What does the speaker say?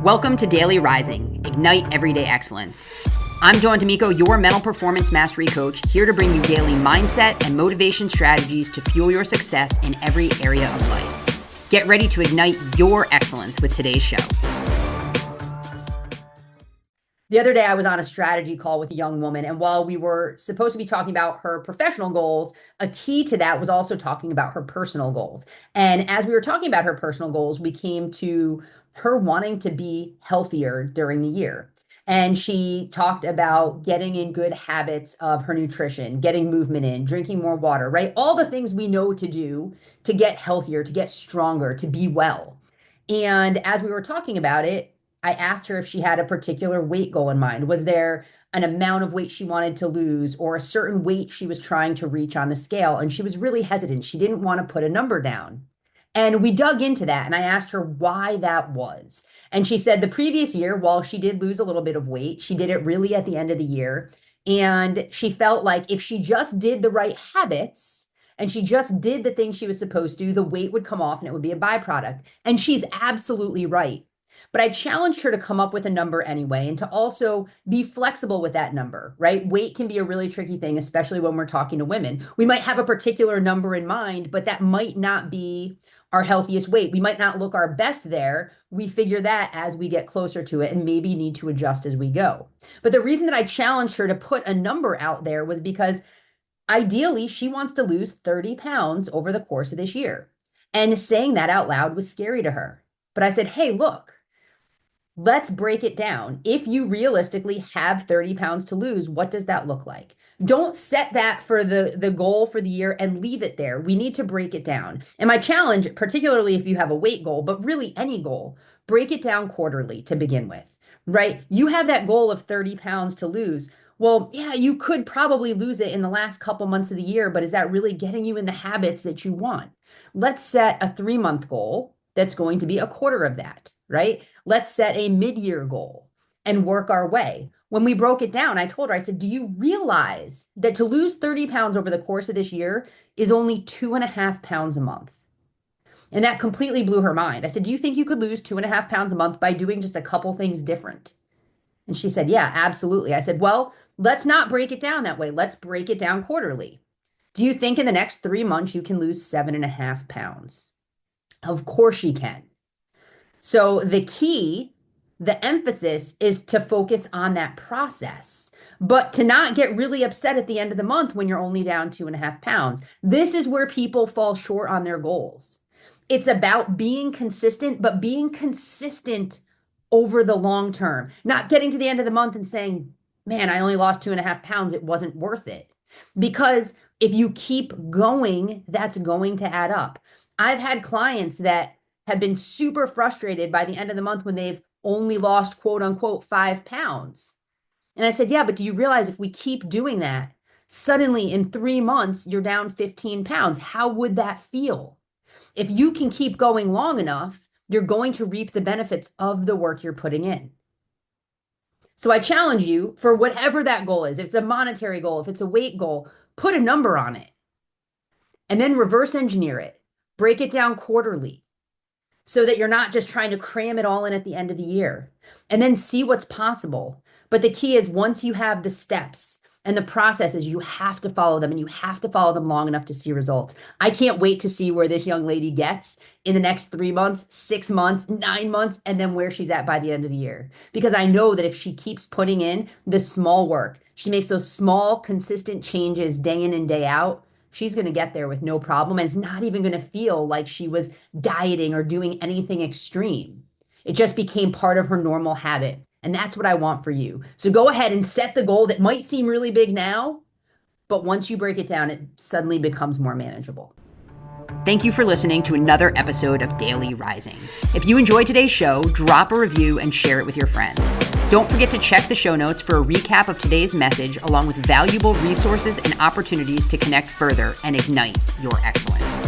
Welcome to Daily Rising, Ignite Everyday Excellence. I'm Joan D'Amico, your mental performance mastery coach, here to bring you daily mindset and motivation strategies to fuel your success in every area of life. Get ready to ignite your excellence with today's show. The other day, I was on a strategy call with a young woman, and while we were supposed to be talking about her professional goals, a key to that was also talking about her personal goals. And as we were talking about her personal goals, we came to her wanting to be healthier during the year. And she talked about getting in good habits of her nutrition, getting movement in, drinking more water, right? All the things we know to do to get healthier, to get stronger, to be well. And as we were talking about it, I asked her if she had a particular weight goal in mind. Was there an amount of weight she wanted to lose or a certain weight she was trying to reach on the scale? And she was really hesitant. She didn't want to put a number down. And we dug into that and I asked her why that was. And she said the previous year, while she did lose a little bit of weight, she did it really at the end of the year. And she felt like if she just did the right habits and she just did the things she was supposed to, the weight would come off and it would be a byproduct. And she's absolutely right. But I challenged her to come up with a number anyway and to also be flexible with that number, right? Weight can be a really tricky thing, especially when we're talking to women. We might have a particular number in mind, but that might not be our healthiest weight. We might not look our best there. We figure that as we get closer to it and maybe need to adjust as we go. But the reason that I challenged her to put a number out there was because ideally she wants to lose 30 pounds over the course of this year. And saying that out loud was scary to her. But I said, hey, look, let's break it down. If you realistically have 30 pounds to lose, what does that look like? Don't set that for the goal for the year and leave it there. We need to break it down. And my challenge, particularly if you have a weight goal, but really any goal, break it down quarterly to begin with, right? You have that goal of 30 pounds to lose. Well, yeah, you could probably lose it in the last couple months of the year, but is that really getting you in the habits that you want? Let's set a 3-month goal that's going to be a quarter of that, right? Let's set a mid-year goal and work our way. When we broke it down, I told her, I said, do you realize that to lose 30 pounds over the course of this year is only 2.5 pounds a month? And that completely blew her mind. I said, do you think you could lose 2.5 pounds a month by doing just a couple things different? And she said, yeah, absolutely. I said, well, let's not break it down that way. Let's break it down quarterly. Do you think in the next 3 months you can lose 7.5 pounds? Of course she can. So the key, the emphasis is to focus on that process, but to not get really upset at the end of the month when you're only down 2.5 pounds. This is where people fall short on their goals. It's about being consistent, but being consistent over the long term, not getting to the end of the month and saying, man, I only lost 2.5 pounds. It wasn't worth it. Because if you keep going, that's going to add up. I've had clients that have been super frustrated by the end of the month when they've only lost, quote unquote, 5 pounds. And I said, yeah, but do you realize if we keep doing that, suddenly in 3 months, you're down 15 pounds. How would that feel? If you can keep going long enough, you're going to reap the benefits of the work you're putting in. So I challenge you for whatever that goal is. If it's a monetary goal, if it's a weight goal, put a number on it and then reverse engineer it. Break it down quarterly so that you're not just trying to cram it all in at the end of the year, and then see what's possible. But the key is once you have the steps and the processes, you have to follow them, and you have to follow them long enough to see results. I can't wait to see where this young lady gets in the next 3 months, 6 months, 9 months, and then where she's at by the end of the year. Because I know that if she keeps putting in the small work, she makes those small, consistent changes day in and day out, she's going to get there with no problem. And it's not even going to feel like she was dieting or doing anything extreme. It just became part of her normal habit. And that's what I want for you. So go ahead and set the goal that might seem really big now, but once you break it down, it suddenly becomes more manageable. Thank you for listening to another episode of Daily Rising. If you enjoyed today's show, drop a review and share it with your friends. Don't forget to check the show notes for a recap of today's message, along with valuable resources and opportunities to connect further and ignite your excellence.